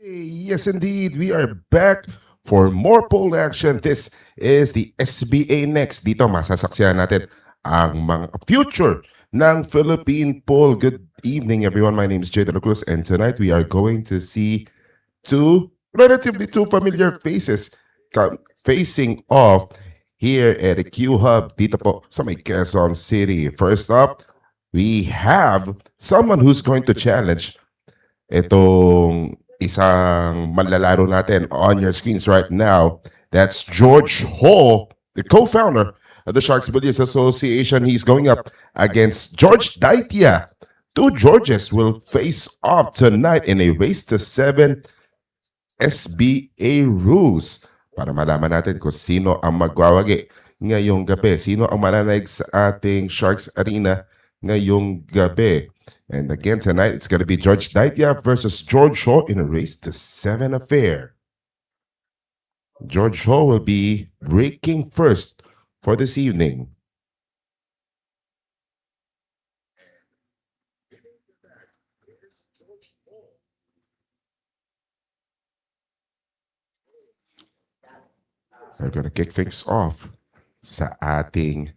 Yes, indeed. We are back for more poll action. This is the SBA Next. Dito masasaksihan natin ang mga future ng Philippine poll. Good evening, everyone. My name is Jay De La Cruz, and tonight we are going to see two familiar faces facing off here at the CUEhub dito po sa may Quezon City. First up, we have someone who's going to challenge itong isang manlalaro natin on your screens right now. That's George Hall, the co-founder of the Sharks Billiards Association. He's going up against George Daytia. Two Georges will face off tonight in a race to seven SBA rules para malaman natin kung sino ang magwawagi ngayong gabi. Sino ang mananaig sa ating Sharks Arena ngayong gabi. And again, tonight, it's going to be George Daytia versus George Shaw in a race to seven affair. George Shaw will be breaking first for this evening. We're going to kick things off sa ating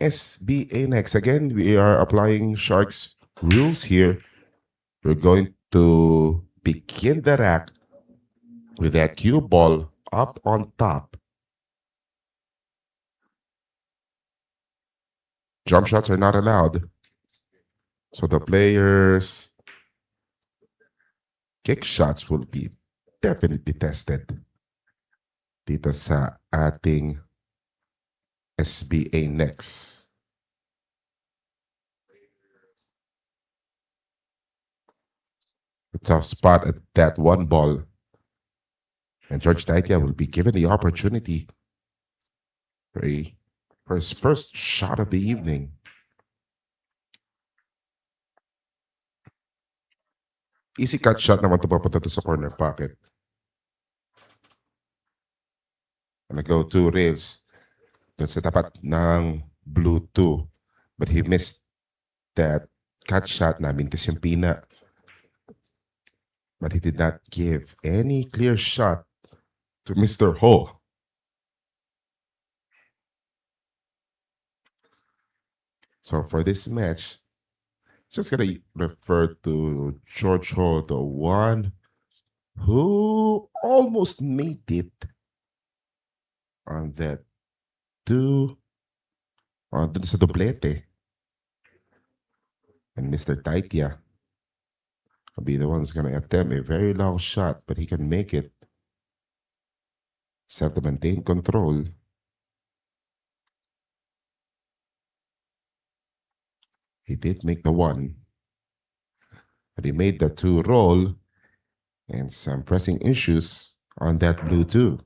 SBA next. Again, we are applying Sharks rules here. We're going to begin the rack with that cue ball up on top. Jump shots are not allowed. So the players' kick shots will be definitely tested dito sa ating SBA next. A tough spot at that one ball. And George Daytia will be given the opportunity for his first shot of the evening. Easy cut shot naman ito papunta to sa corner pocket. Gonna go two rails dun sa tapat ng blue 2. But he missed that cut shot na mintis yung pina. But he did not give any clear shot to Mr. Ho. So for this match, just gonna refer to George Ho, the one who almost made it on that dun sa doblete. And Mr. Daytia will be the one who's gonna attempt a very long shot, but he can make it. Just have to maintain control. He did make the one, but he made the two roll and some pressing issues on that blue 2.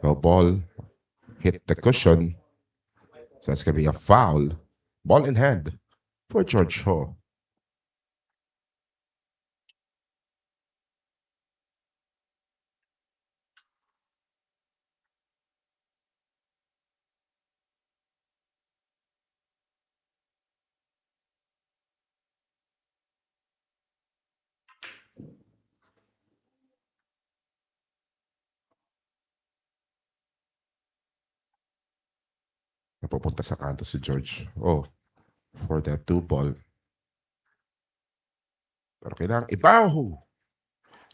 The ball hit the cushion, so it's gonna be a foul. Ball in hand for George Ho. Napupunta sa kanto si George. Oh, for that 2 ball. Pero kailangan ibaho.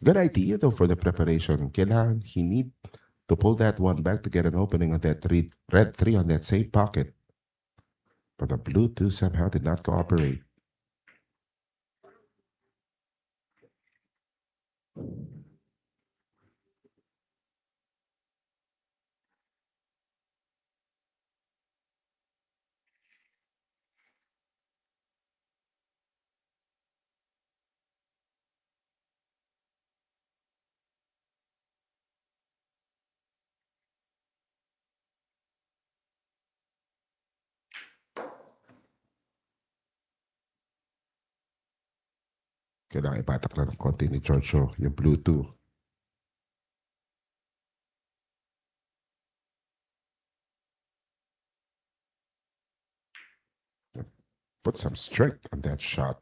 Good idea though for the preparation. Kailangan he need to pull that one back to get an opening on that red 3 on that same pocket. But the blue 2 somehow did not cooperate. Kailangan ipatak na ng konti ni Giorgio yung Bluetooth. Put some strength on that shot.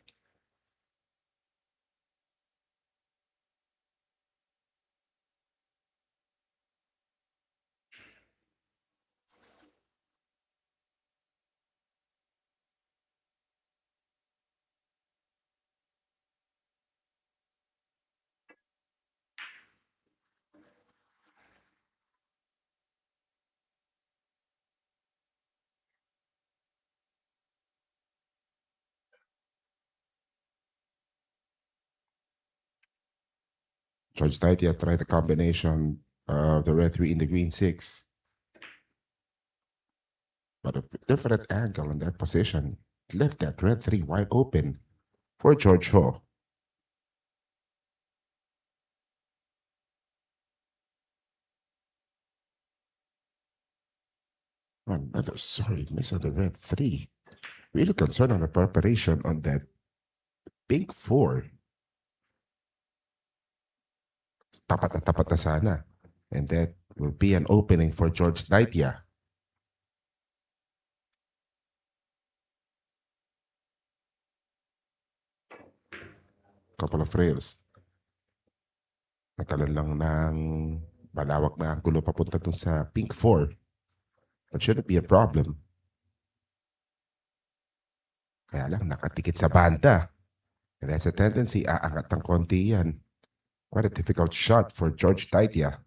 George Daytia tried the combination of the red 3 in the green 6. But a different angle in that position left that red 3 wide open for George Ho. Another sorry miss on the red 3. Really concerned on the preparation on that pink 4. Tapat na sana. And that will be an opening for George Daytia. Couple of rails. Nagkaroon lang ng malawak na anggulo papunta dun sa pink 4. That shouldn't be a problem. Kaya lang, nakatikit sa banda. And has a tendency, aangat ng konti yan. Quite a difficult shot for George Daytia.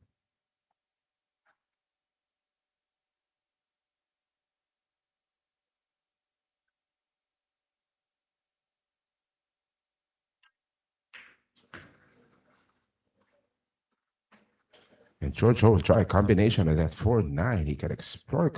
And George Ho will try a combination of that 4-9. He can explore.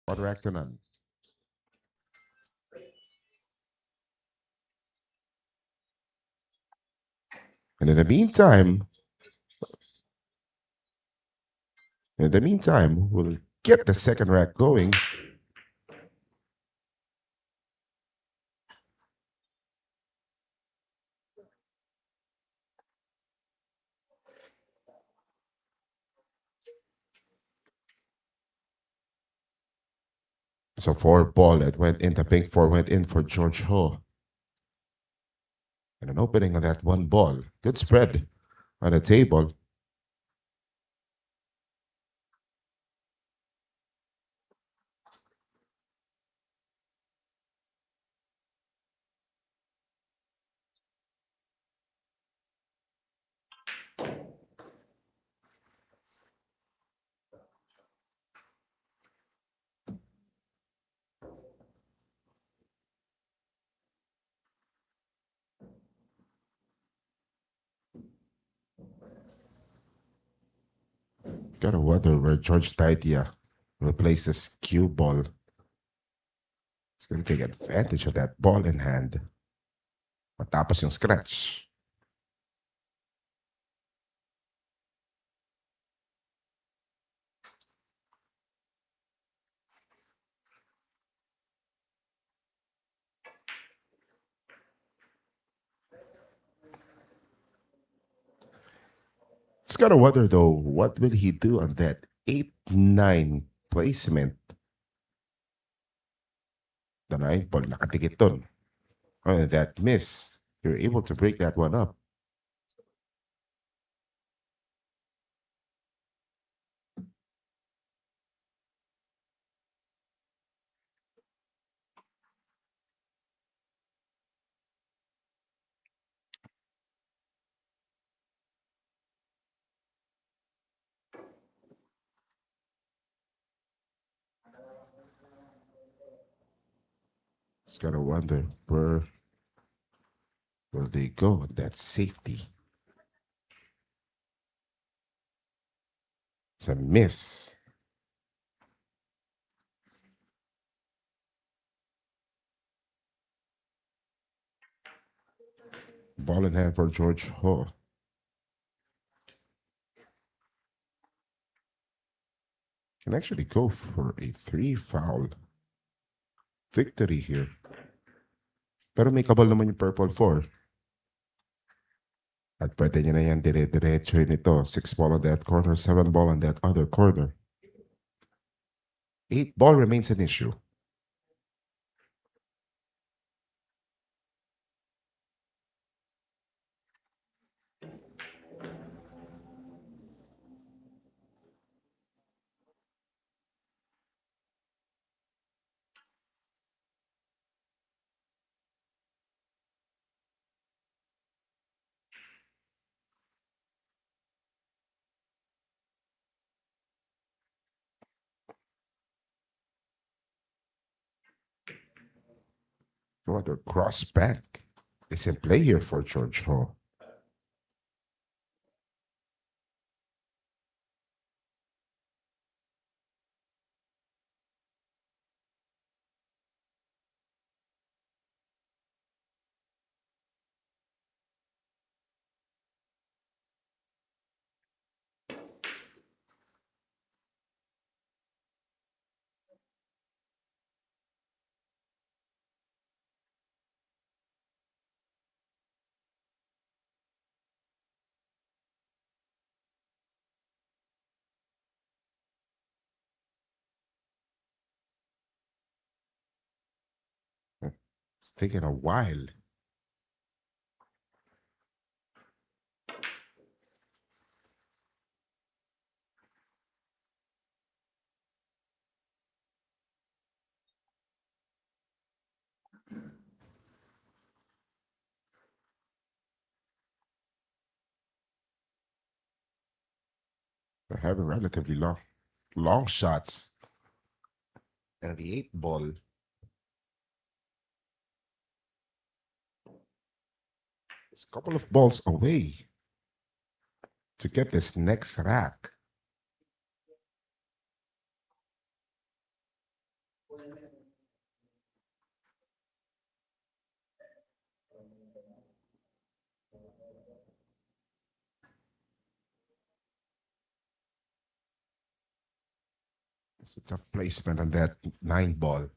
Rectonan. And in the meantime, we'll get the second rack going. So 4 ball that went in, the pink 4 went in for George Ho. And an opening on that 1 ball. Good spread on the table. Gotta wonder where George Daytia will place this cue ball. He's gonna take advantage of that ball in hand. Matapos yung scratch. Just gotta wonder though, what will he do on that 8-9 placement? The 9 ball nakatikit dun. Oh, that miss. You're able to break that one up. Just gotta wonder where will they go? That's safety. It's a miss. Ball in hand for George Ho. Can actually go for a three foul victory here. Pero may kabal naman yung purple four. At pwede niya na yan dire-diretso nito. 6 ball on that corner, 7 ball on that other corner. 8 ball remains an issue. What a cross back is in play here for George Ho. It's taking a while. They're having relatively long shots. And the 8 ball is a couple of balls away to get this next rack. It's a tough placement on that 9 ball.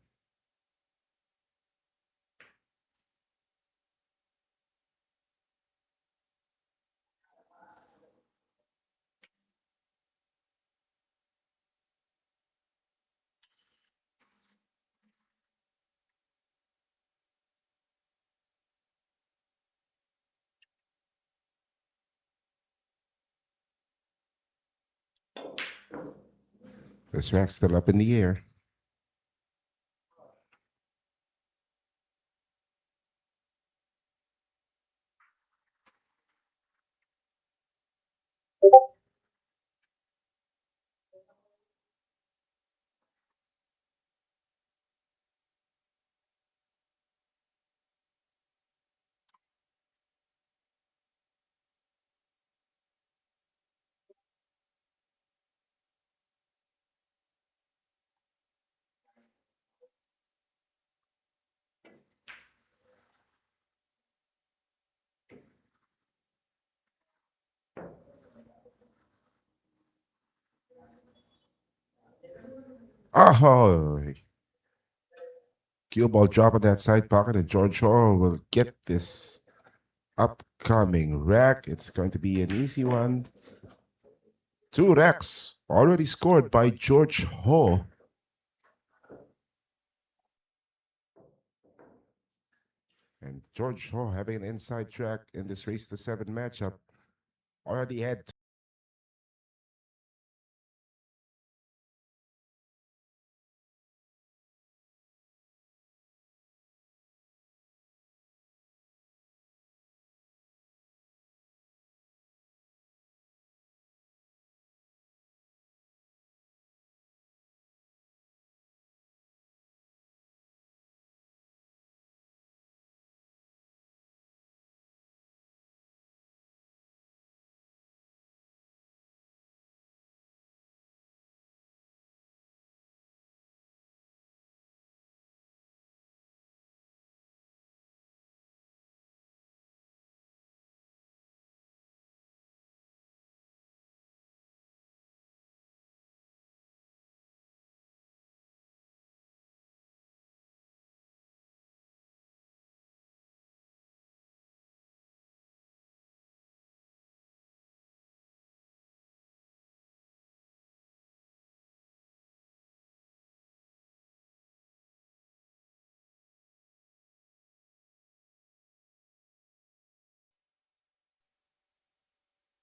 This rack's still up in the air. Oh, cue ball drop on that side pocket, and George Shaw will get this upcoming rack. It's going to be an easy one. 2 racks already scored by George Ho. And George Ho having an inside track in this race to 7 matchup. Already had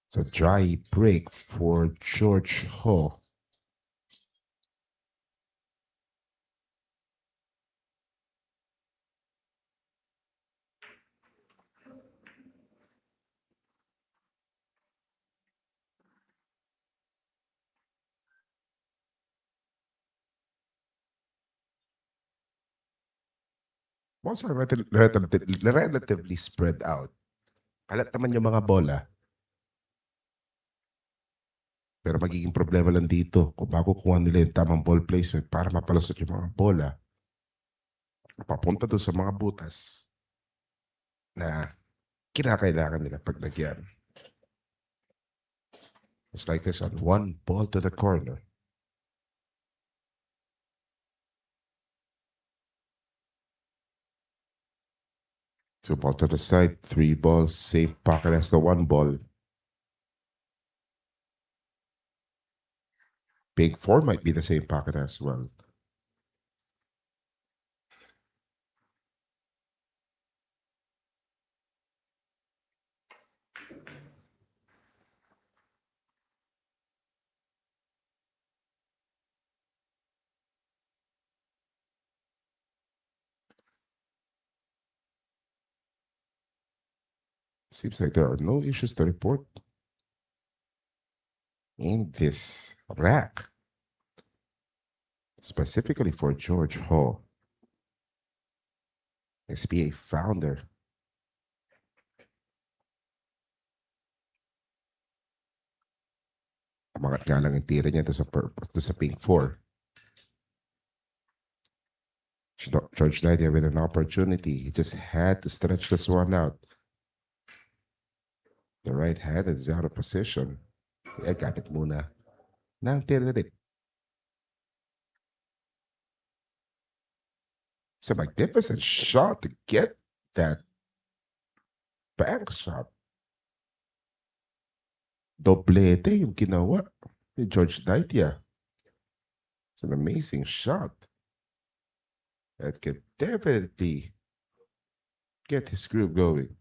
It's a dry break for George Ho. Most are relatively spread out. Kalat naman yung mga bola. Pero magiging problema lang dito kung makukuha nila yung tamang ball placement para mapalusot yung mga bola papunta doon sa mga butas na kinakailangan nila paglagyan. It's like this on one ball to the corner. Two ball to the side, three balls, same pocket as the one ball. Big four might be the same pocket as well. Seems like there are no issues to report in this rack, specifically for George Hall, SBA founder. Umangat nga lang yung tira niya to sa pink 4. George Daytia with an opportunity. He just had to stretch this one out. The right hand is out of position. I got it muna. Nang tiririk. It's a magnificent shot to get that bank shot. Doblete yung ginawa ni George Daytia. It's an amazing shot. That can definitely get his group going.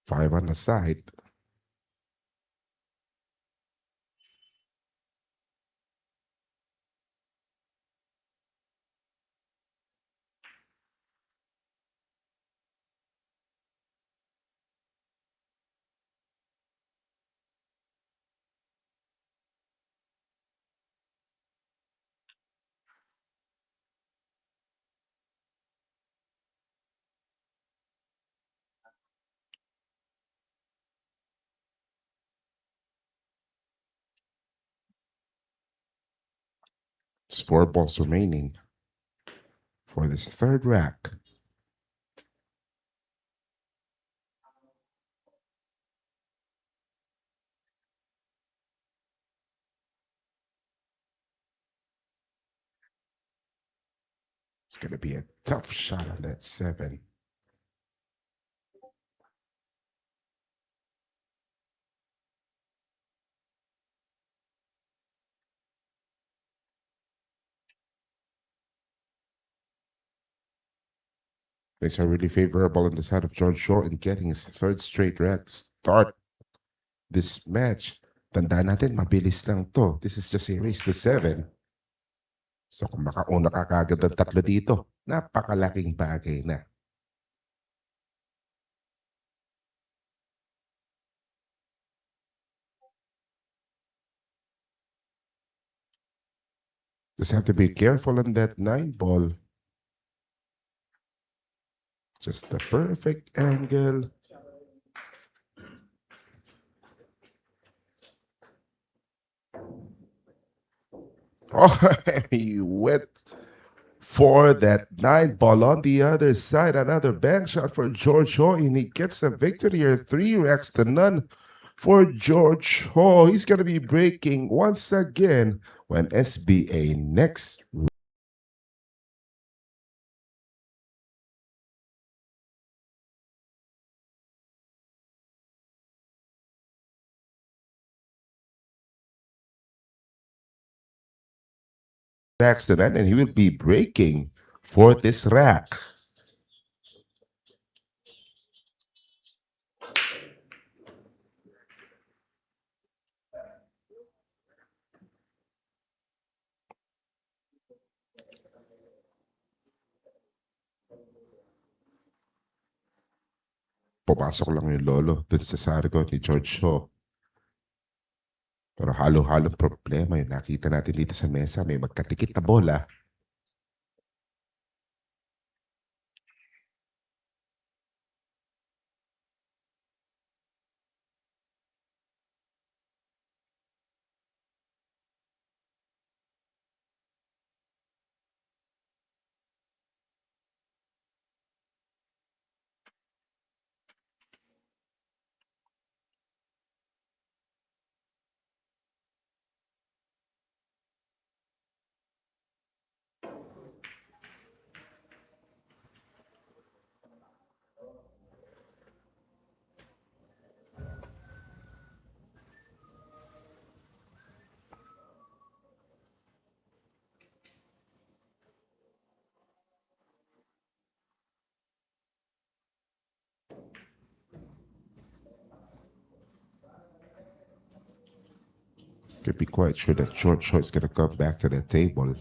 Five on the side. There's 4 balls remaining for this third rack. It's going to be a tough shot on that 7. Things are really favorable on the side of George Shaw in getting his third straight rack start this match. Tandaan natin, mabilis lang to. This is just a race to 7. So kung makauna ka kagad ng 3 dito, napakalaking bagay na. Just have to be careful on that 9 ball. Just the perfect angle. Oh, he went for that 9 ball on the other side. Another bank shot for George Ho, and he gets the victory here. 3 racks to none for George Ho. He's going to be breaking once again when SBA next backs to that, and he will be breaking for this rack. Pumasok lang yung lolo dun sa sargo ni George Shaw. Pero halo-halong problema yung nakita natin dito sa mesa. May magkatikit na bola. Could be quite sure that George Shaw is going to come back to the table.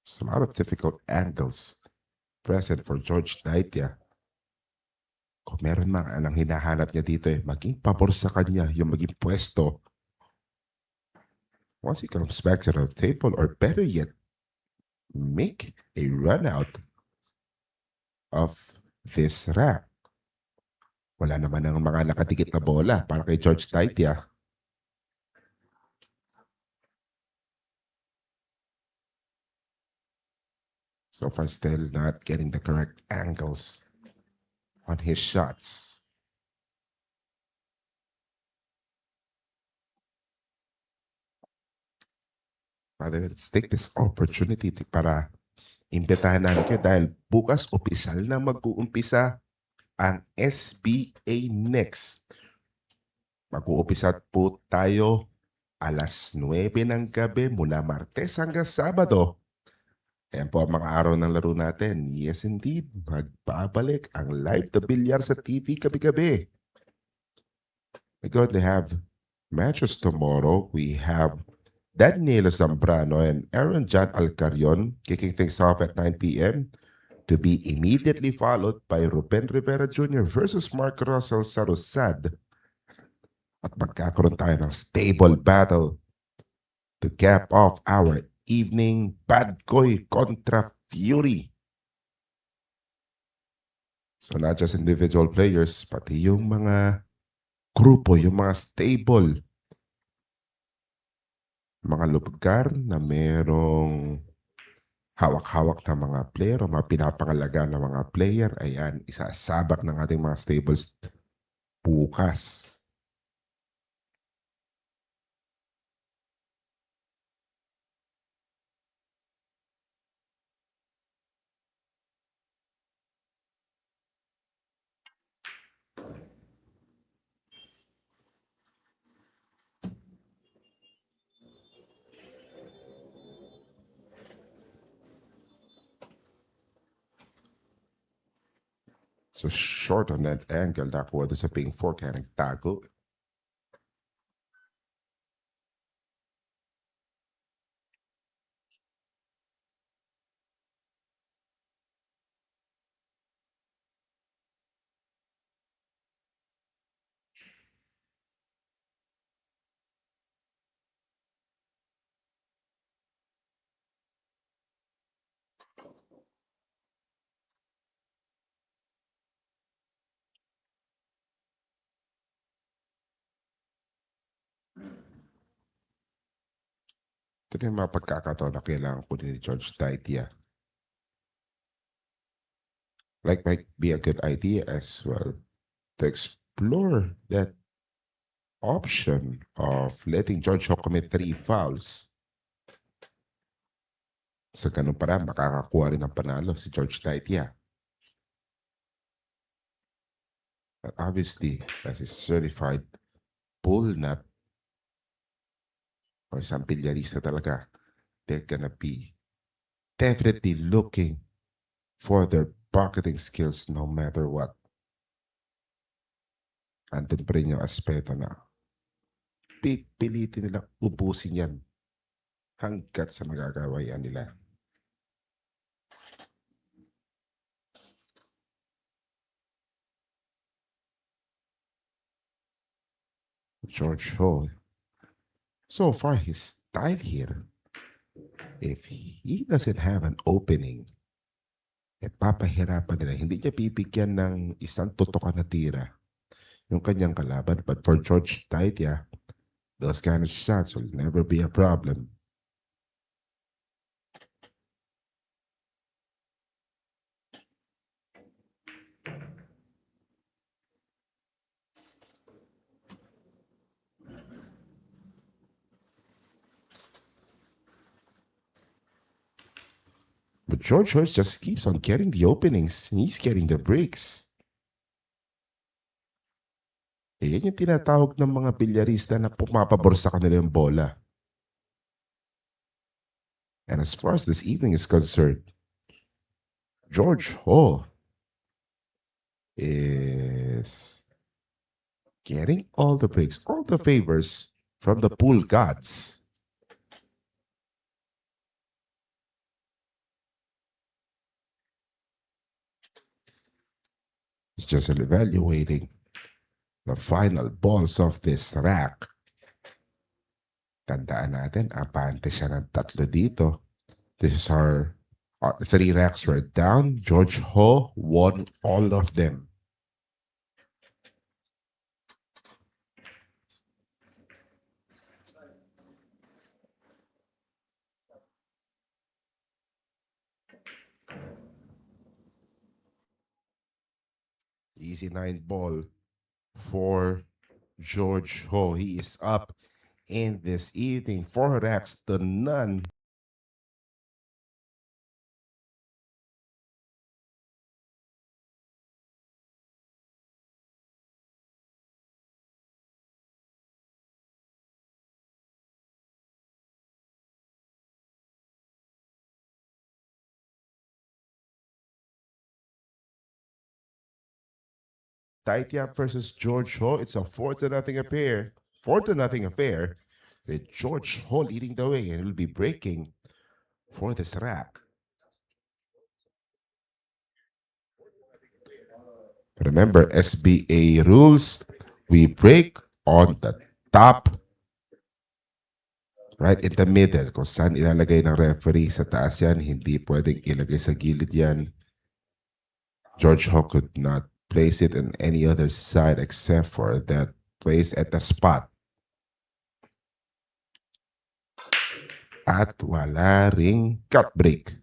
There's a lot of difficult angles present for George Daytia. Kung meron man ang hinahanap niya dito maging pabor sa kanya yung maging pwesto. Once he comes back to the table, or better yet, make a run out of this rack. Wala naman ang mga nakatikit na bola para kay George Daytia. So far, still not getting the correct angles on his shots. By the way, let's take this opportunity para imbitahan namin kayo dahil bukas opisyal na mag-uumpisa ang SBA Next. Mag-uumpisa po tayo alas 9 ng gabi mula Martes hanggang Sabado. Ayan po ang mga araw ng laro natin. Yes, indeed. Magbabalik ang live the billiards sa TV gabi-gabi. We're going to have matches tomorrow. We have Daniel Zambrano and Aaron John Alcarion kicking things off at 9 p.m. to be immediately followed by Ruben Rivera Jr. versus Mark Russell sa Rosad. At magkakaroon tayo ng stable battle to cap off our evening, Bad Boy contra Fury. So not just individual players, pati yung mga grupo, yung mga stable, mga lugar na merong hawak-hawak na mga player o mga pinapangalaga na mga player, ayan, isasabak ng ating mga stables bukas. So short on that angle, nakuha doon sa ping 4 kaya nagtago. Ito na yung mga pagkakataon na kailangan ko ni George Daytia. Like might be a good idea as well to explore that option of letting George Shaw commit 3 fouls. Sa ganun parang makakakuha rin ng panalo si George Daytia. But obviously, as a certified bull nut, o isang bilyarista talaga, they're gonna be definitely looking for their pocketing skills no matter what. Andun pa rin yung aspeto na pipilitin nilang ubusin yan hanggat sa magagawa yan nila. George Ho, so far his style here, if he doesn't have an opening, papahirapan nila. Hindi niya bibigyan ng isang tutukan na tira yung kanyang kalaban. But for George Daytia, those kind of shots will never be a problem. But George Hurst just keeps on getting the openings. He's getting the breaks. Yan yung tinatawag ng mga bilyarista na pumapabor sa kanila yung bola. And as far as this evening is concerned, George Ho is getting all the breaks, all the favors from the pool gods. It's just evaluating the final balls of this rack. Tandaan natin, abante siya ng tatlo dito. This is our 3 racks were down. George Ho won all of them. Easy 9 ball for George Ho. He is up in this evening. 4 racks to none. Daytia versus George Ho. It's a 4-0 affair. 4-0 affair with George Ho leading the way, and will be breaking for this rack. Remember, SBA rules, we break on the top, right in the middle. Kung saan ilalagay ng referee sa taas yan, hindi pwedeng ilagay sa gilid yan. George Ho could not place it on any other side except for that place at the spot. At wala ring cut break.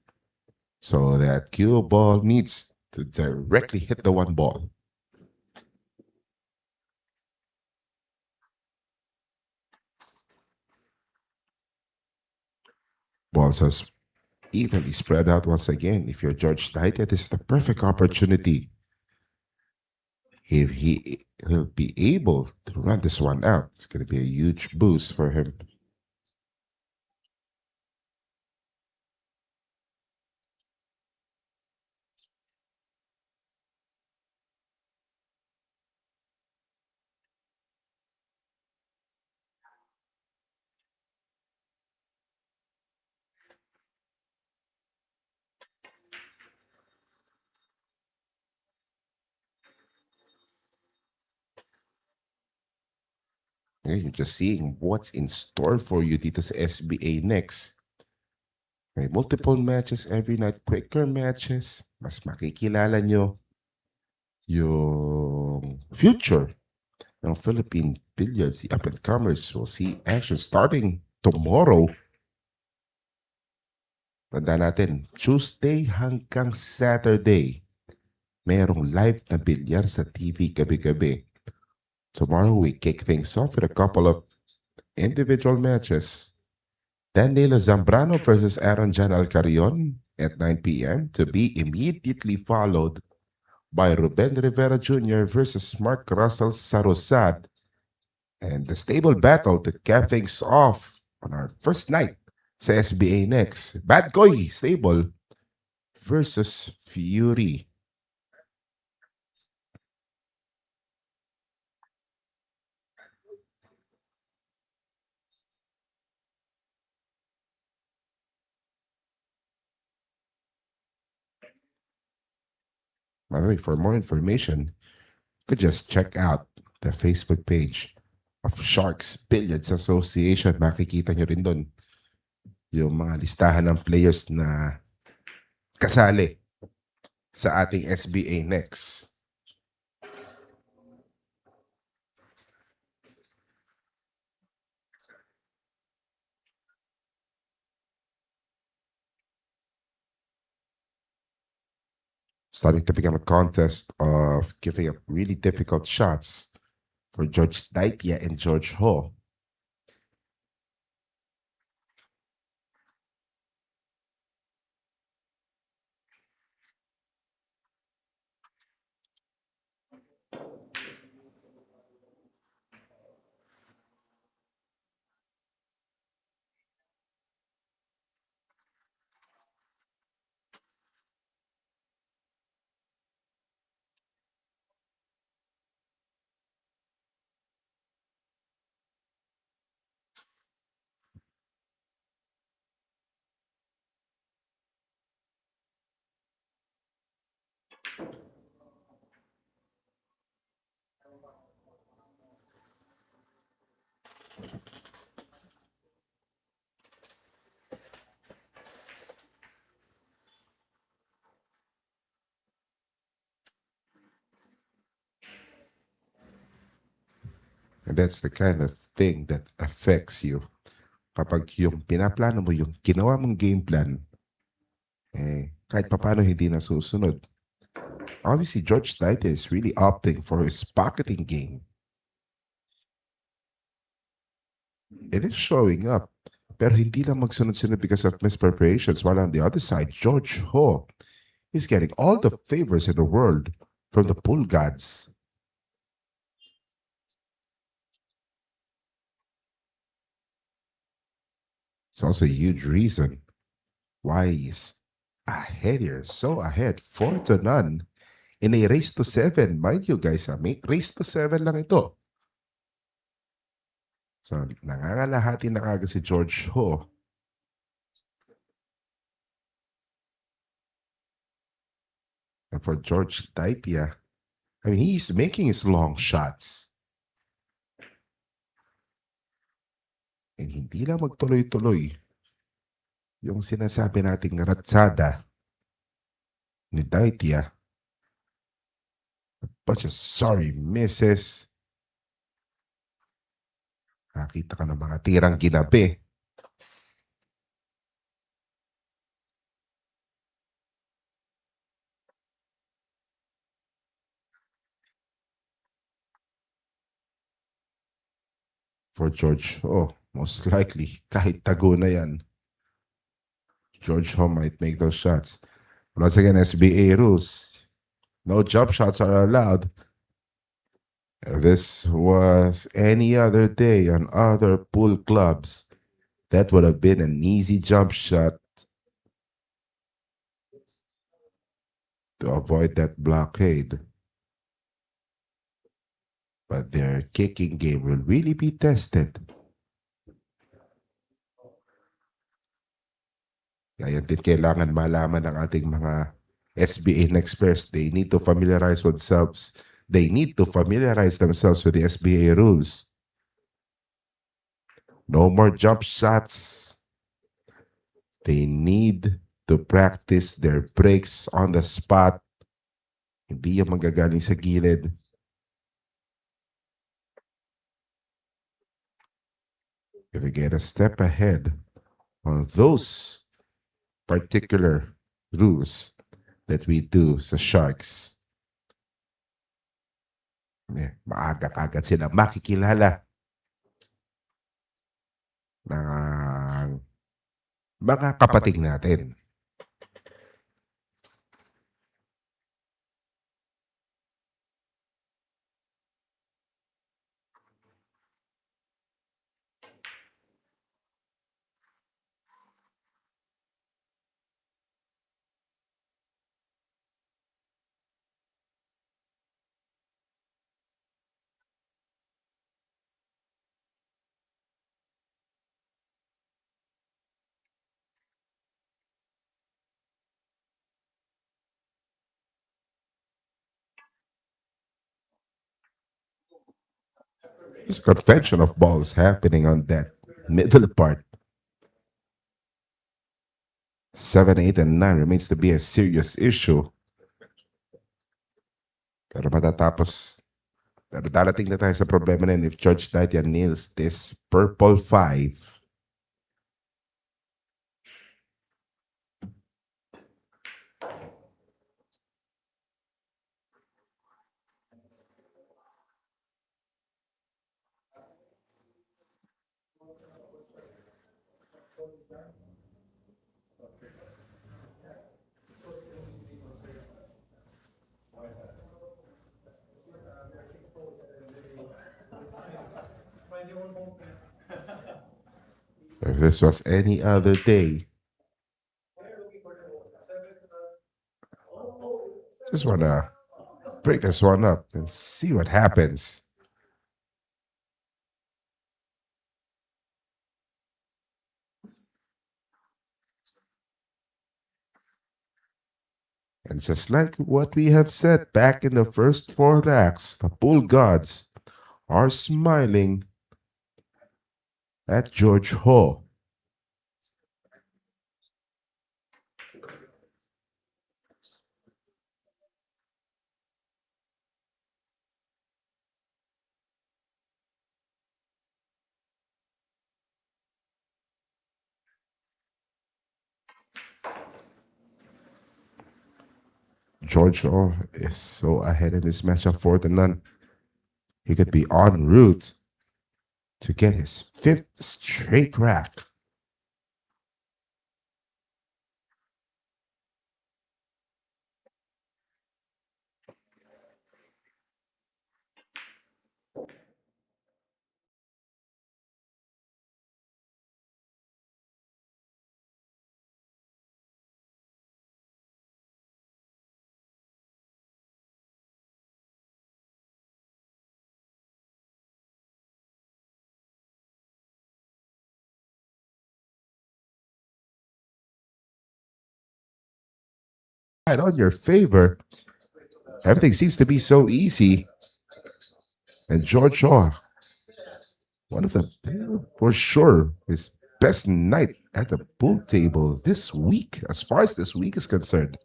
So that cue ball needs to directly hit the 1 ball. Balls are evenly spread out once again. If you're George Daytia, this is the perfect opportunity. If he'll be able to run this one out, it's going to be a huge boost for him. Okay, you're just seeing what's in store for you dito sa SBA next. May multiple matches every night, quicker matches. Mas makikilala nyo yung future ng Philippine Billiards. The up-and-comers will see action starting tomorrow. Tanda natin, Tuesday hanggang Saturday, merong live na bilyar sa TV gabi-gabi. Tomorrow, we kick things off with a couple of individual matches. Danilo Zambrano versus Aaron Jan Alcarion at 9 p.m. to be immediately followed by Ruben Rivera Jr. versus Mark Russell Sarosad. And the stable battle to cap things off on our first night sa SBA Next. Bad Koy Stable versus Fury. By the way, for more information, you could just check out the Facebook page of Sharks Billiards Association. Makikita nyo rin doon yung mga listahan ng players na kasali sa ating SBA Next. Starting to become a contest of giving up really difficult shots for George Daytia and George Ho. And that's the kind of thing that affects you. Kapag yung pinaplano mo, yung ginawa mong game plan, kahit papano hindi nasusunod. Obviously, George Daytia is really opting for his pocketing game. It is showing up. Pero hindi lang magsunod-sunod because of mispreparations. While on the other side, George Ho is getting all the favors in the world from the pool gods. It's also a huge reason why he's ahead here. So ahead, 4-0 in a race to 7. Mind you guys, may race to 7 lang ito. So, nangangalahati na kagad si George Ho. And for George Daytia, I mean, he's making his long shots. And hindi lang magtuloy-tuloy yung sinasabi nating ratsada ni Daytia. A bunch of sorry misses. Nakita ka ng mga tirang ginabi. For George, most likely, kahit tago na yan, George Ho might make those shots. Once again, SBA rules. No jump shots are allowed. If this was any other day on other pool clubs, that would have been an easy jump shot to avoid that blockade. But their kicking game will really be tested. Kaya din kailangan malaman ng ating mga SBA experts. They need to familiarize themselves. They need to familiarize themselves with the SBA rules. No more jump shots. They need to practice their breaks on the spot. Hindi yung magagaling sa gilid. Gonna get a step ahead on those particular rules that we do sa Sharks. Maaga kagad sila makikilala ng mga kapatid natin. There's convention of balls happening on that middle part. 7, 8, and 9 remains to be a serious issue. Pero matatapos, pero darating na tayo sa problema na yun if George Daytia nails this purple 5. If this was any other day, just wanna break this one up and see what happens. And just like what we have said back in the first 4 acts, the pool gods are smiling at George Ho. George Ho is so ahead in this matchup for the none. He could be en route to get his 5th straight rack. Right on your favor. Everything seems to be so easy. And George Shaw, one of the, for sure, his best night at the pool table this week, as far as this week is concerned.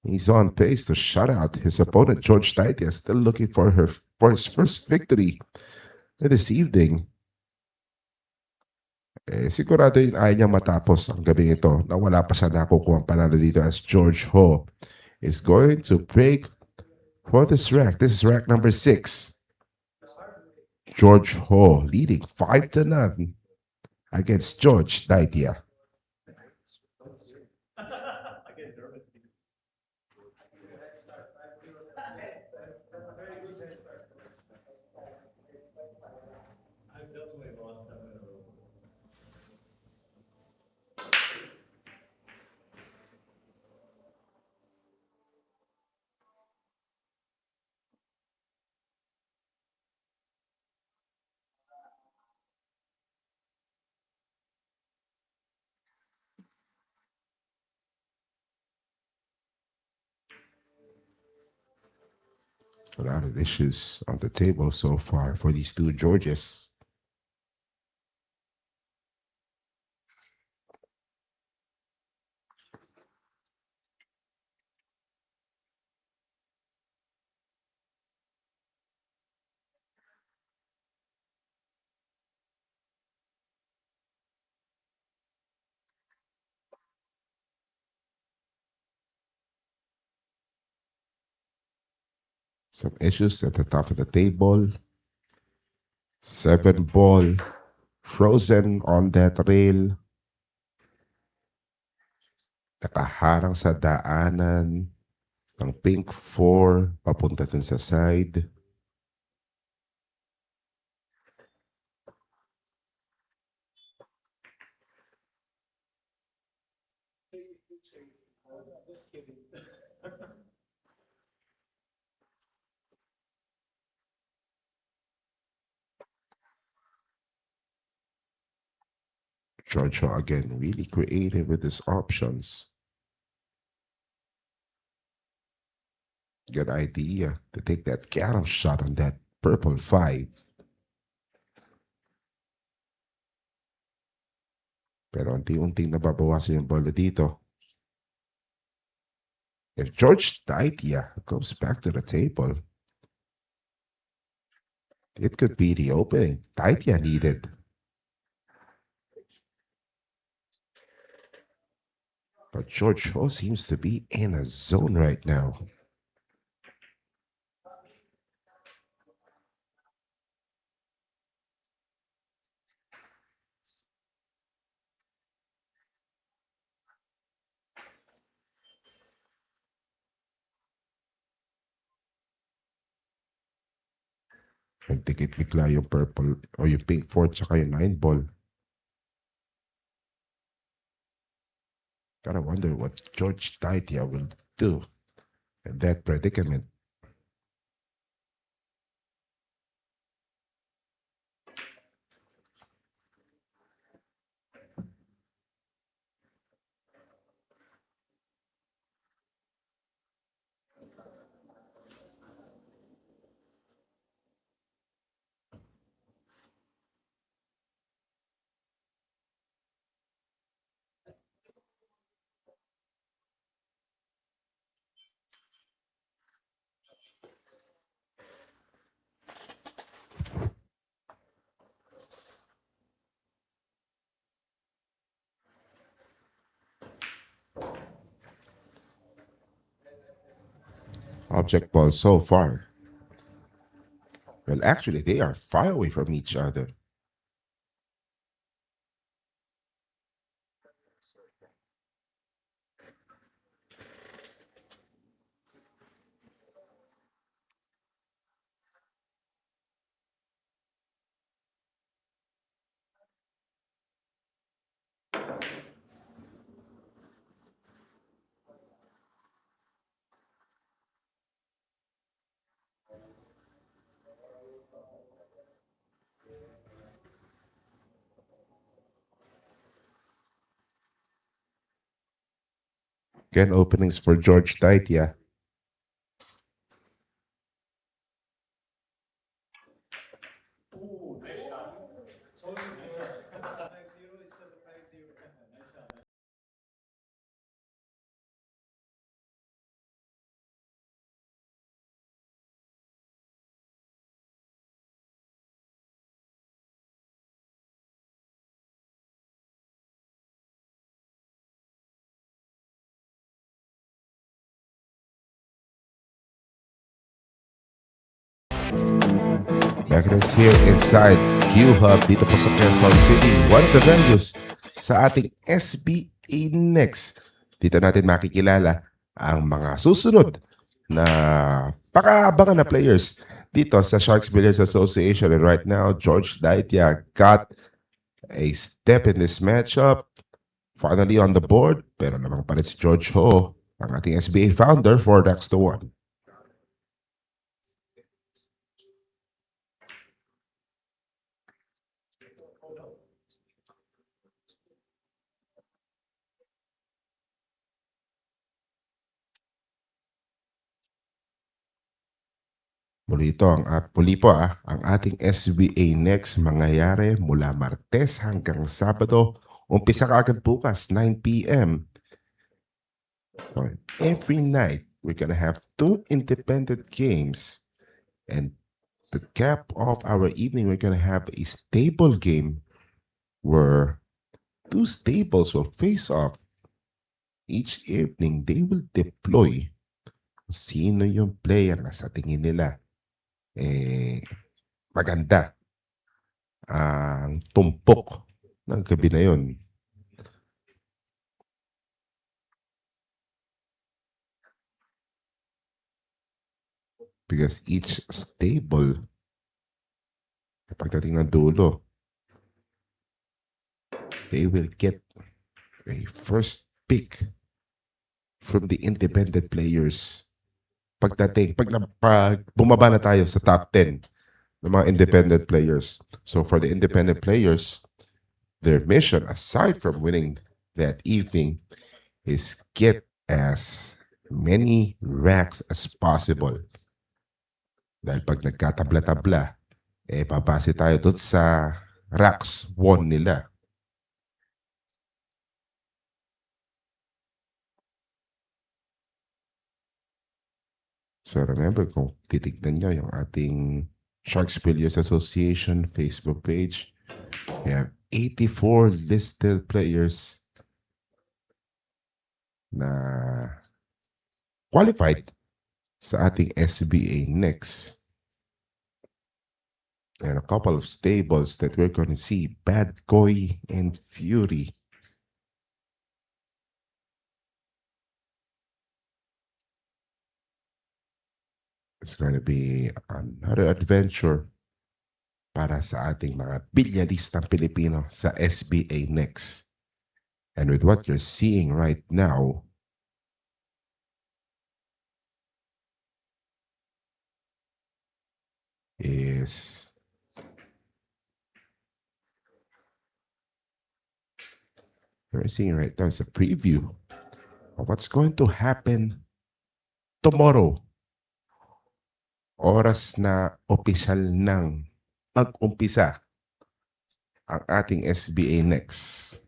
He's on pace to shut out his opponent, George Daytia, still looking for his first victory this evening. Sigurado yung ayaw niya matapos ang gabi ito na wala pa siya nakukuha ang panalo dito as George Ho is going to break for this rack. This is rack number 6. George Ho leading 5-0 against George Daytia. A lot of issues on the table so far for these two Georges. Some issues at the top of the table. 7 ball frozen on that rail. Nakaharang sa daanan ng pink 4 papunta dun sa side. Georgia again really creative with his options. Good idea to take that carom shot on that purple 5. Pero unti-unting nababawasan yung bola dito. If George Daytia goes back to the table, it could be the opening Daytia needed. But George Ho seems to be in a zone right now. Nagtikit bigla yung purple o yung pink 4 tsaka yung 9 ball. Gotta wonder what George Daytia will do in that predicament. Object balls so far. Well, actually, they are far away from each other. Again, openings for George Daytia. Back at us here inside CUEhub dito po sa Quezon City. One of the venues sa ating SBA Next. Dito natin makikilala ang mga susunod na pakaabangan na players dito sa Sharks Billiards Association. And right now, George Daytia got a step in this matchup. Finally on the board. Pero namang pa rin si George Ho, ang ating SBA founder for next to one. Muli po ang ating SBA Next mangyayari mula Martes hanggang Sabado. Umpisa kaagad bukas, 9 p.m. So, every night, we're gonna have 2 independent games. And to cap off our evening, we're gonna have a stable game where 2 stables will face off. Each evening, they will deploy kung sino yung player na sa tingin nila maganda ang tumpok ng gabi na yun. Because each stable, pagdating ng dulo, they will get a first pick from the independent players. Pag bumaba na tayo sa top 10 ng mga independent players. So for the independent players, their mission, aside from winning that evening, is get as many racks as possible. Dahil pag nagkatabla-tabla, babase tayo doon sa racks won nila. So remember, kung titignan nyo yung ating Sharks Billiards Association Facebook page, we have 84 listed players na qualified sa ating SBA next. And a couple of stables that we're going to see, Bad Koi and Fury. It's going to be another adventure para sa ating mga bilyaristang Pilipino sa SBA next. And with what you're seeing right now, is we're seeing right now is a preview of what's going to happen tomorrow. Oras na opisyal ng mag-umpisa ang ating SBA next.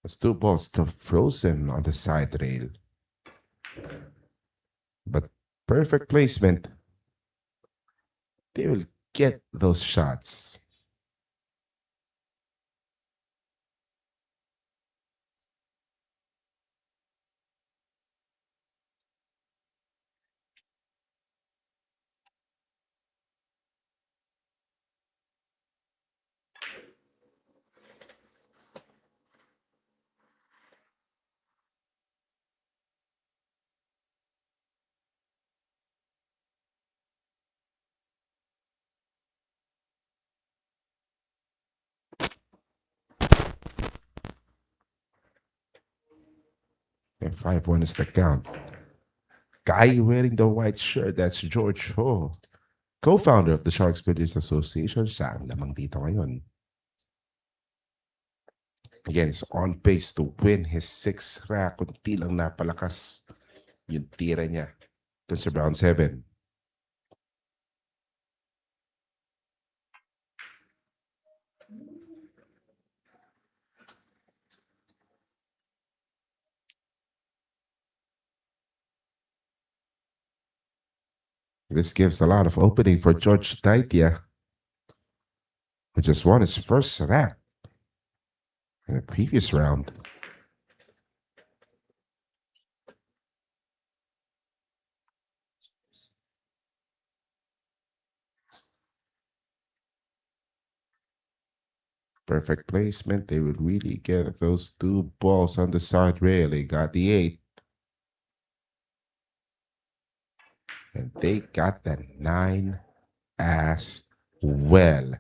There's two balls still frozen on the side rail. But perfect placement. They will get those shots. And 5-1 is the count. Guy wearing the white shirt, that's George Ho, co-founder of the Sharks Billiards Association. Siya ang lamang dito ngayon. Again, he's on pace to win his 6th rack. Kunti lang napalakas yung tira niya dun sa round 7. This gives a lot of opening for George Daytia, who just won his first rack in the previous round. Perfect placement. They would really get those two balls on the side rail. They got the 8. And they got the 9 as well.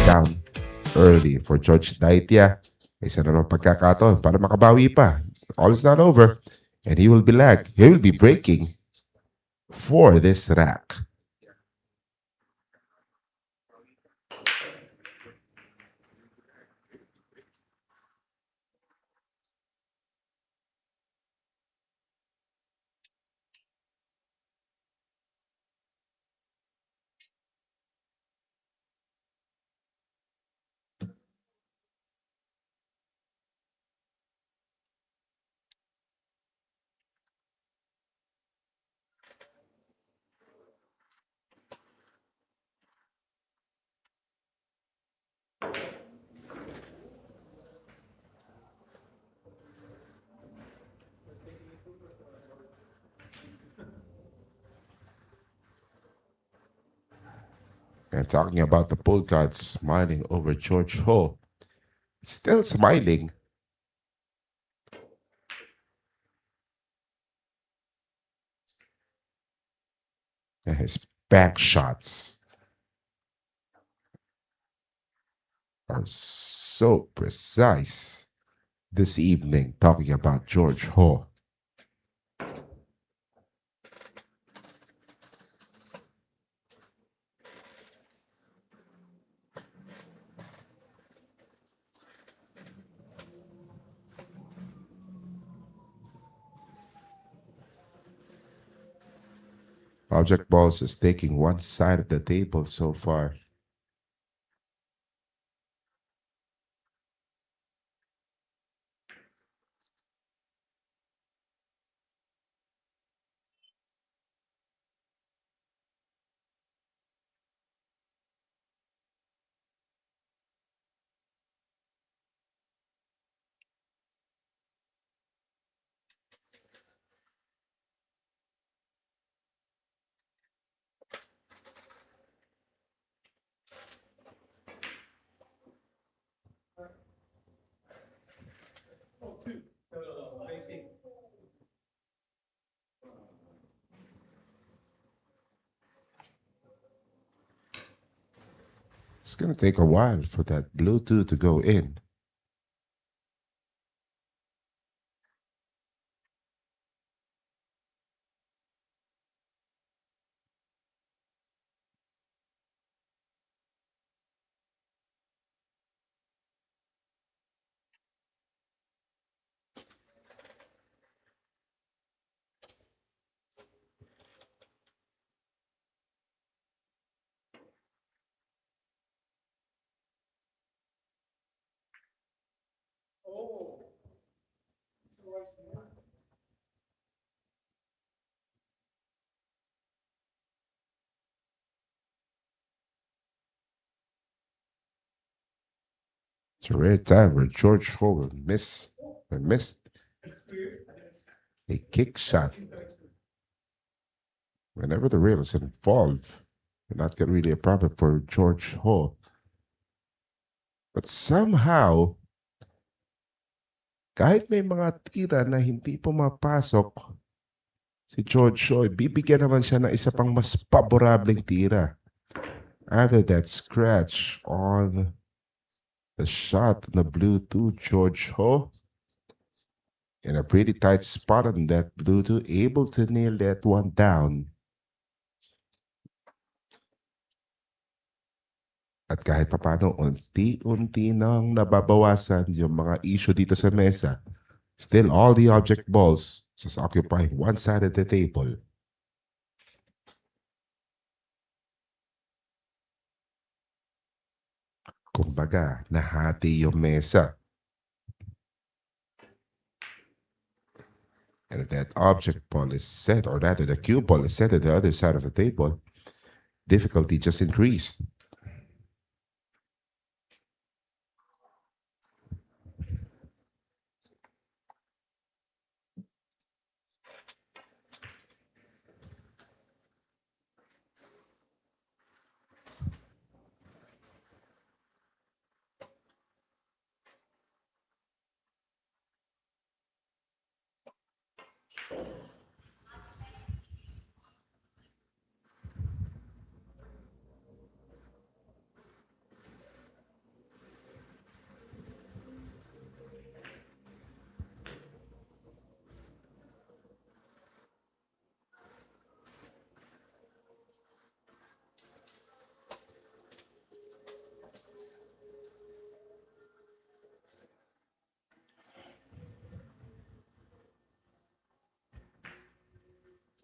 Down early for George Daytia. Isa na naman pagkakataon para makabawi pa. All is not over. And he will be breaking for this rack. And talking about the poll god smiling over George Ho, still smiling and his back shots are so precise this evening talking about George Ho. Object Balls is taking one side of the table so far. It's going to take a while for that Bluetooth to go in. It's a rare time where George Ho will missed a kick shot. Whenever the rail is involved, not really a problem for George Ho. But somehow, kahit may mga tira na hindi pumapasok, si George Ho, bibigyan naman siya ng isa pang mas paborableng tira. Either that scratch on the shot on the Bluetooth, George Ho, in a pretty tight spot on that Bluetooth, able to nail that one down. At kahit papano, unti-unti nang nababawasan yung mga issue dito sa mesa. Still, all the object balls just occupying one side of the table. Kumbaga, nahati yung mesa. And if that object ball is set, or rather the cue ball is set at the other side of the table, difficulty just increased.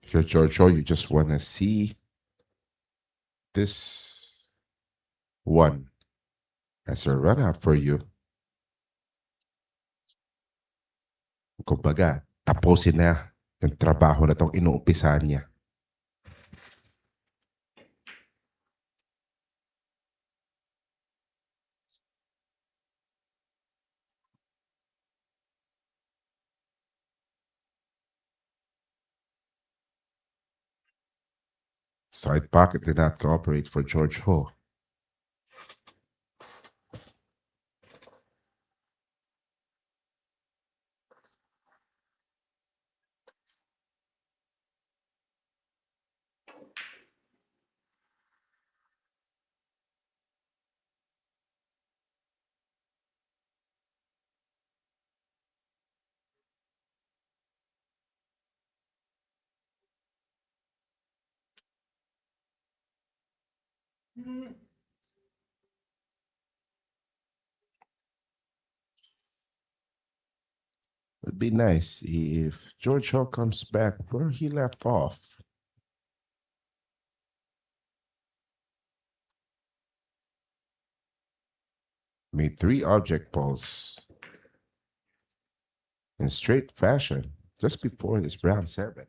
If you're George Ho, you just want to see this one as a run out for you. Kumbaga, tapusin na yung trabaho na itong inuumpisahan niya. Side pocket did not cooperate for George Ho. It'd be nice if George Hall comes back where he left off. Made three object balls in straight fashion just before this round seven.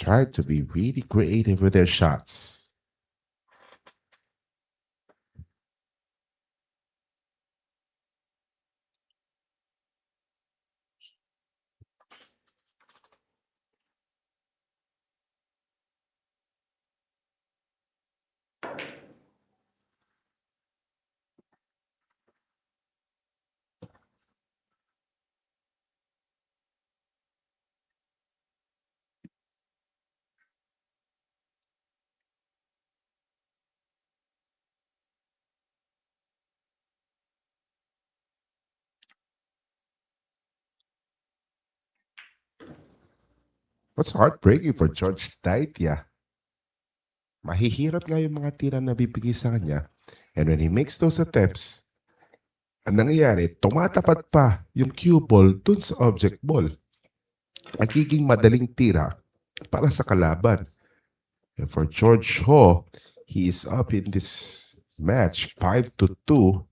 Try to be really creative with their shots. What's heartbreaking for George Daytia? Mahihirap nga yung mga tira na bibigay sa kanya. And when he makes those attempts, ang nangyayari, tumatapat pa yung cue ball dun sa object ball. Nagiging madaling tira para sa kalaban. And for George Ho, he is up in this match 5-2.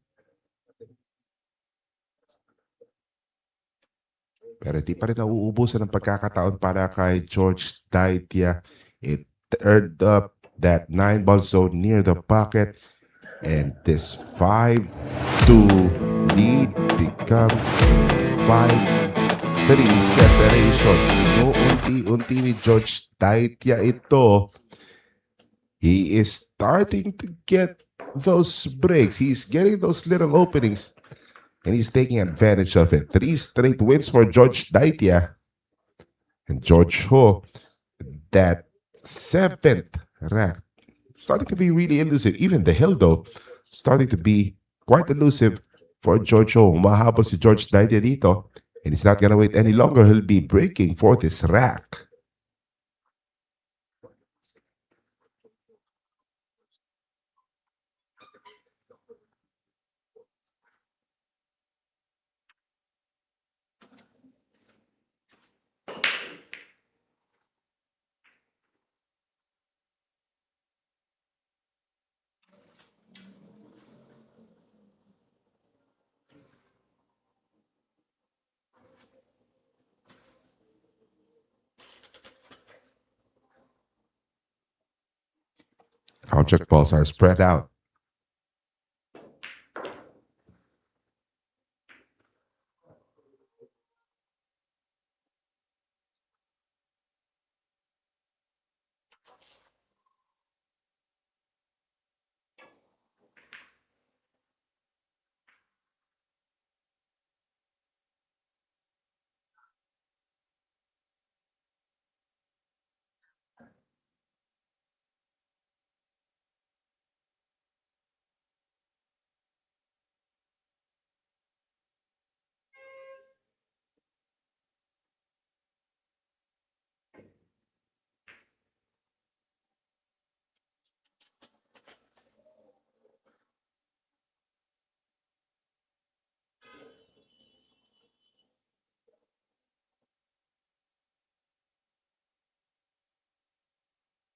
Pero di pa rin nauubusan ng pagkakataon para kay George Daitia. It earned up that 9-ball zone near the pocket. And this 5-2 lead becomes 5-3 separation. Unti-unti ni George Daitia ito. He is starting to get those breaks. He's getting those little openings. And he's taking advantage of it. 3 straight wins for George Daitia. And George Ho, that seventh rank, starting to be really elusive. Even the hill, though, starting to be quite elusive for George Ho. Mahabol si George Daitia dito. And he's not gonna wait any longer. He'll be breaking for this rack. Object balls are spread out.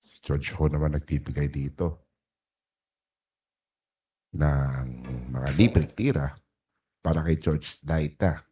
Si George Ho naman nagbibigay dito ng mga libreng tira para kay George Daita.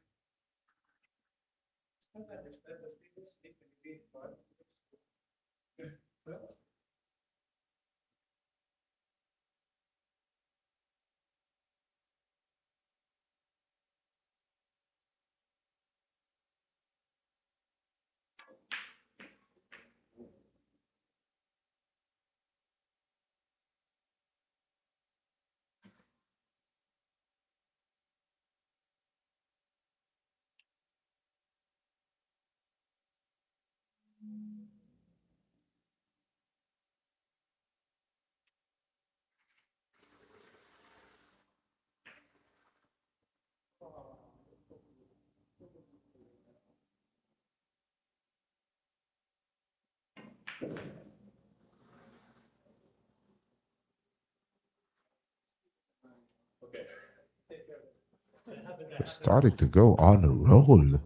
We're starting to go on a roll.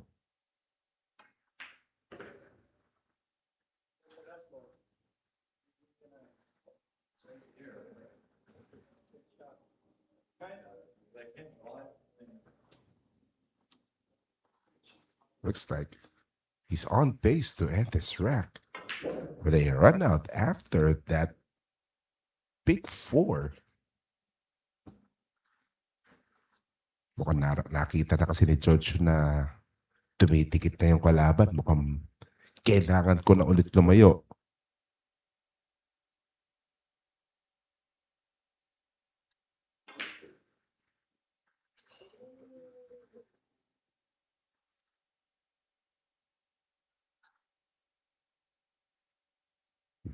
Looks like he's on pace to end this rack. But they run out after that big four. Mukhang nakita na kasi ni George na tumitikit na yung kalaban. Mukhang kailangan ko na ulit lumayo.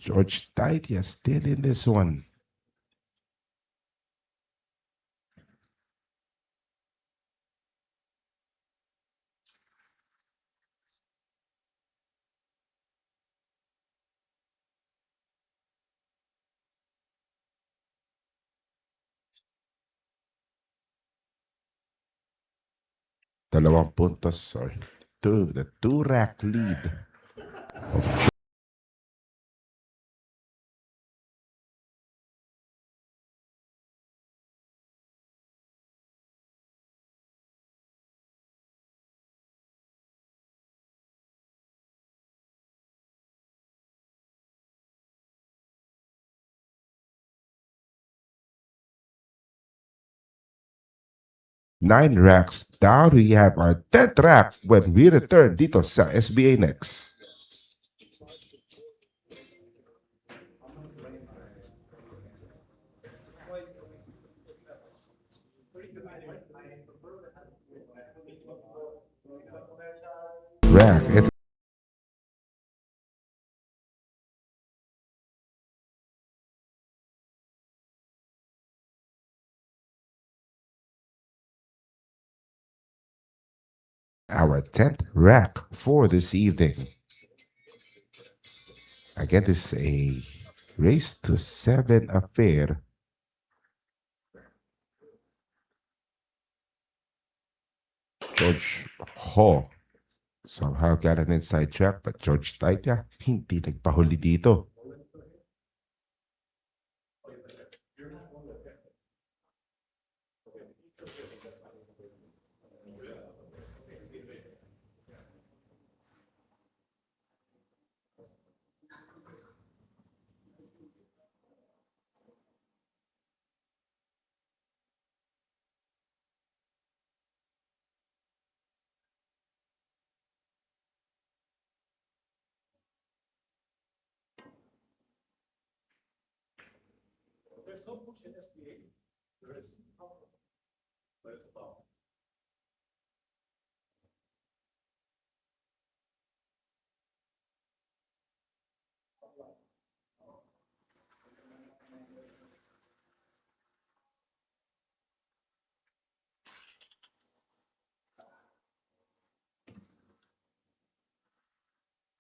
George Daytia still in this one. Dalawang puntos, or the two-rack lead of nine racks down. We have our 10th rack when we return dito sa SBA Next. Rack. Our 10th rack for this evening. Again, this is a race to 7 affair. George Ho somehow got an inside track, but George Daytia hindi nagpahuli dito.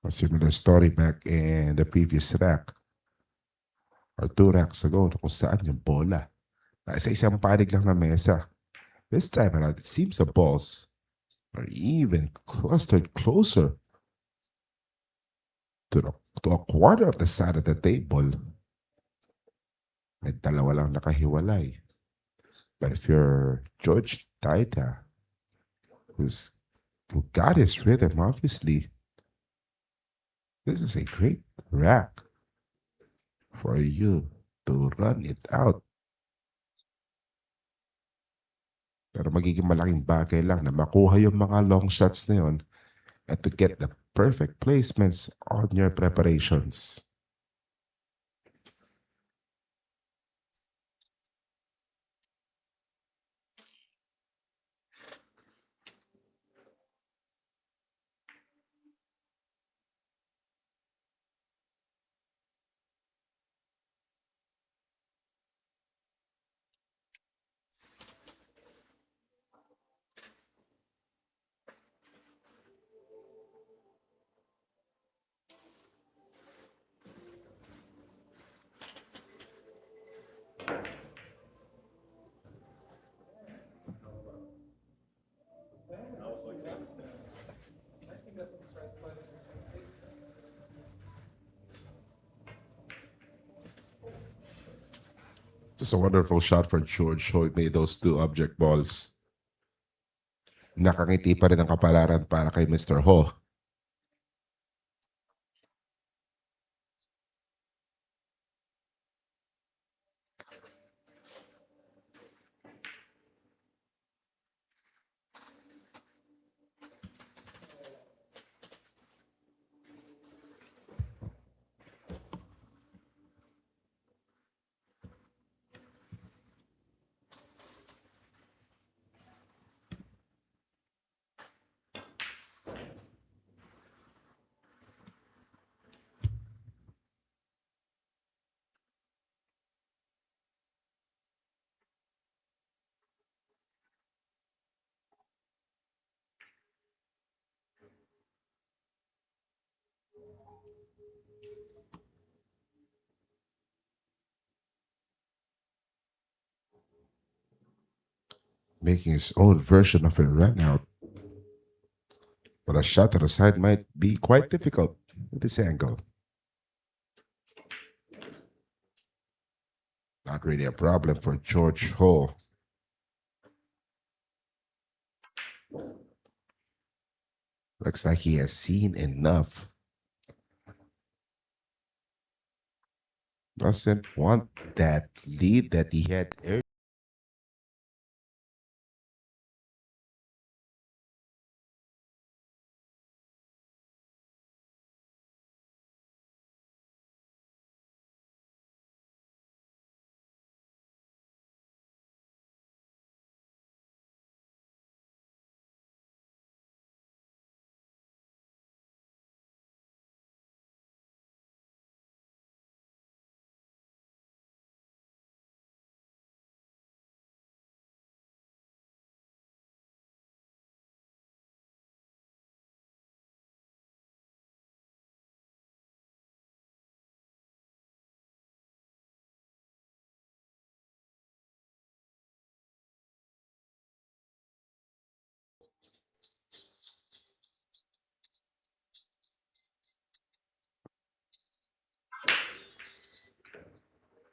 A similar story back in the previous rack or 2 racks ago na kung saan yung bola nasa isang panig lang na mesa. This time around, it seems the balls are even clustered closer to a quarter of the side of the table. May dalawa lang nakahiwalay. But if you're George Daytia, who got his rhythm, obviously, this is a great rack for you to run it out. Pero magiging malaking bagay lang na makuha yung mga long shots na yun and to get the perfect placements on your preparations. Just a wonderful shot for George who made those two object balls. Nakangiti pa rin ang kapalaran para kay Mr. Ho. Making his own version of a run out. But a shot to the side might be quite difficult with this angle. Not really a problem for George Ho. Looks like he has seen enough. Doesn't want that lead that he had earlier.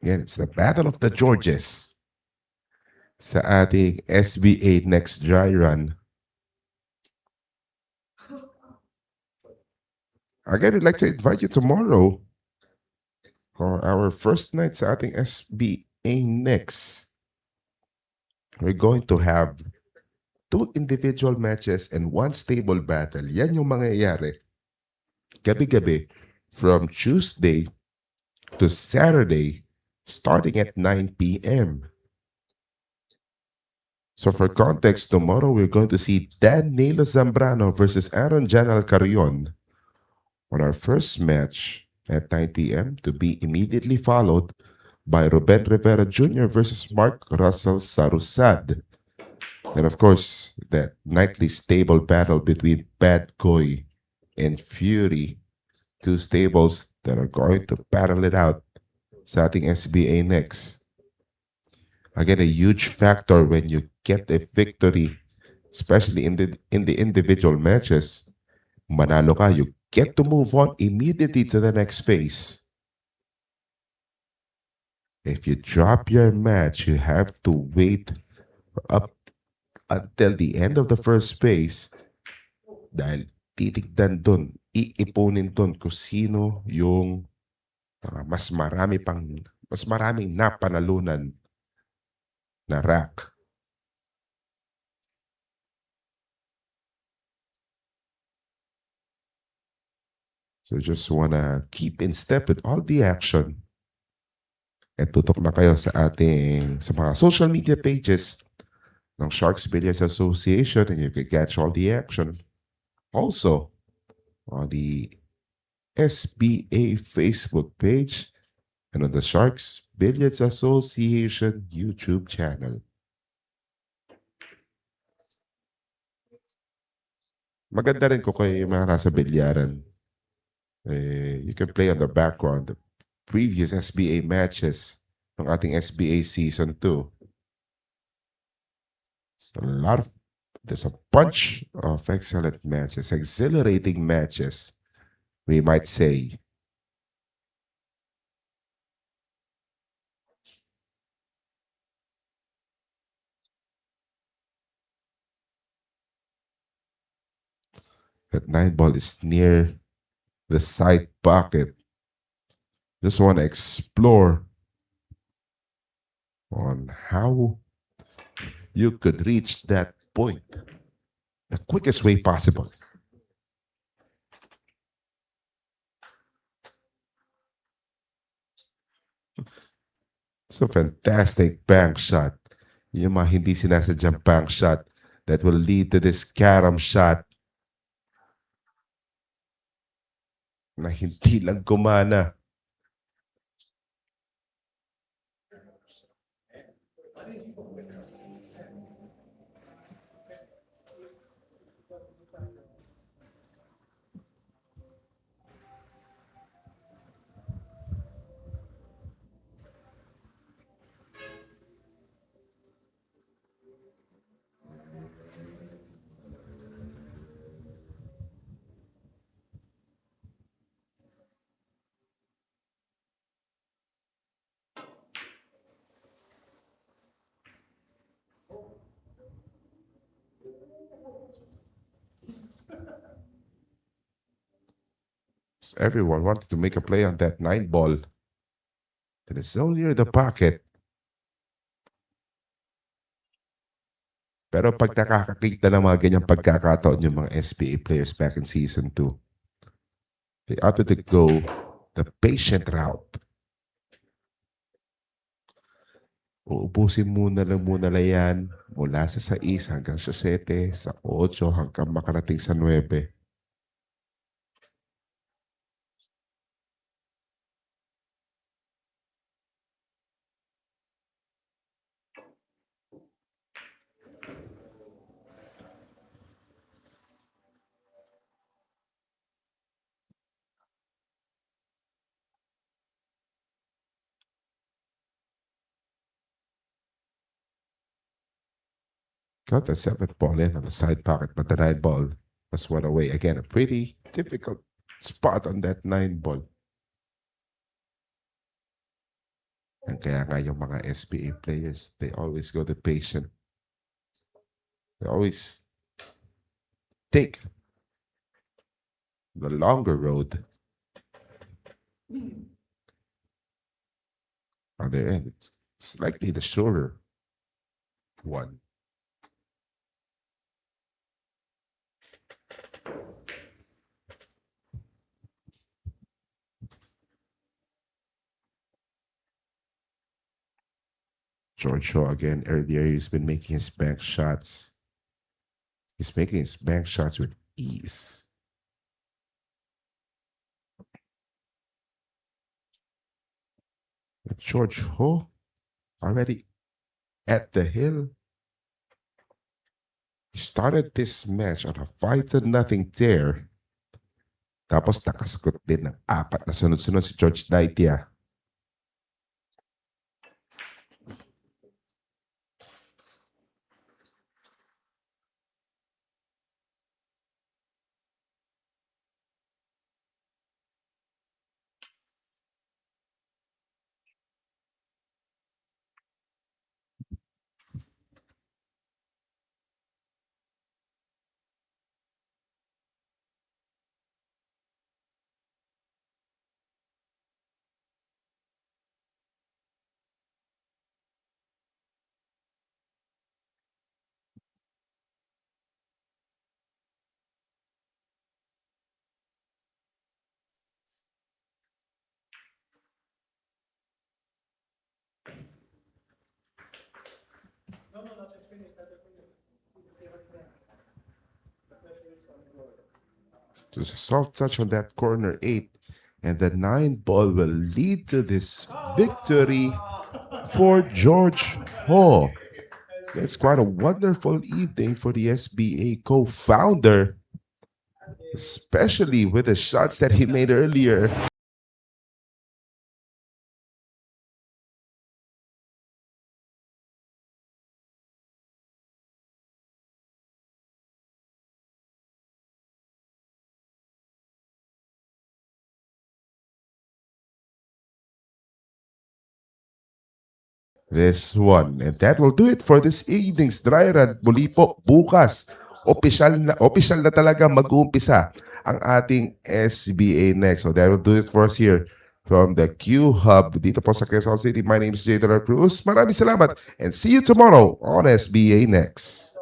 Again, it's the Battle of the Georges sa ating SBA Next Dry Run. Again, I'd like to invite you tomorrow for our first night sa ating SBA Next. We're going to have 2 individual matches and 1 stable battle. Yan yung mangyayari gabi-gabi from Tuesday to Saturday starting at 9 p.m. So for context, tomorrow we're going to see Dan Nilo Zambrano versus Aaron Janal Carrion on our first match at 9 p.m. to be immediately followed by Ruben Rivera Jr. versus Mark Russell Sarusad. And of course, that nightly stable battle between Bad Koy and Fury, 2 stables that are going to battle it out sa ating SBA Next. Again, a huge factor when you get a victory, especially in the individual matches. Manalo ka, you get to move on immediately to the next phase. If you drop your match, you have to wait up until the end of the first phase dahil titignan dun, iipunin dun kung sino yung mas maraming napanalunan na rack. So just wanna keep in step with all the action. At tutok na kayo sa mga social media pages ng Sharks Billiards Association and you can catch all the action. Also, on the SBA Facebook page and on the Sharks Billiards Association YouTube channel. Maganda rin ko kay mga nasa bilyaran. You can play on the background the previous SBA matches ng ating SBA Season 2. So there's a bunch of excellent matches, exhilarating matches, we might say. That 9 ball is near the side pocket. Just want to explore on how you could reach that point the quickest way possible. It's a fantastic bank shot. Yung mga hindi sinasadyang bank shot that will lead to this carom shot na hindi lang gumana. So everyone wanted to make a play on that 9 ball. And it's so near the pocket. Pero pag nakakakita ng mga ganyang pagkakataon yung mga SPA players back in season 2, they opted to go the patient route. Uubusin muna lang yan mula sa 6 hanggang sa 7, sa 8 hanggang makarating sa 9. Got the 7th ball in on the side pocket, but the 9 ball was one away. Again, a pretty difficult spot on that 9 ball. And kaya nga yung mga SPA players, they always go the patient. They always take the longer road. On their end, it's likely the shorter one. George Shaw again earlier, he's been making his bank shots. He's making his bank shots with ease. But George Ho already at the hill. He started this match on a 5-0 tear. Tapos nakasagot din ng 4 na sunod-sunod si George Daytia. Just a soft touch on that corner 8. And the 9 ball will lead to this victory for George Ho. It's quite a wonderful evening for the SBA co-founder, especially with the shots that he made earlier. This one. And that will do it for this evening's dry run. Muli po bukas, official na talaga mag-uumpisa ang ating SBA Next. So that will do it for us here from the CUEhub dito po sa Quezon City. My name is J. Cruz. Maraming salamat and see you tomorrow on SBA Next.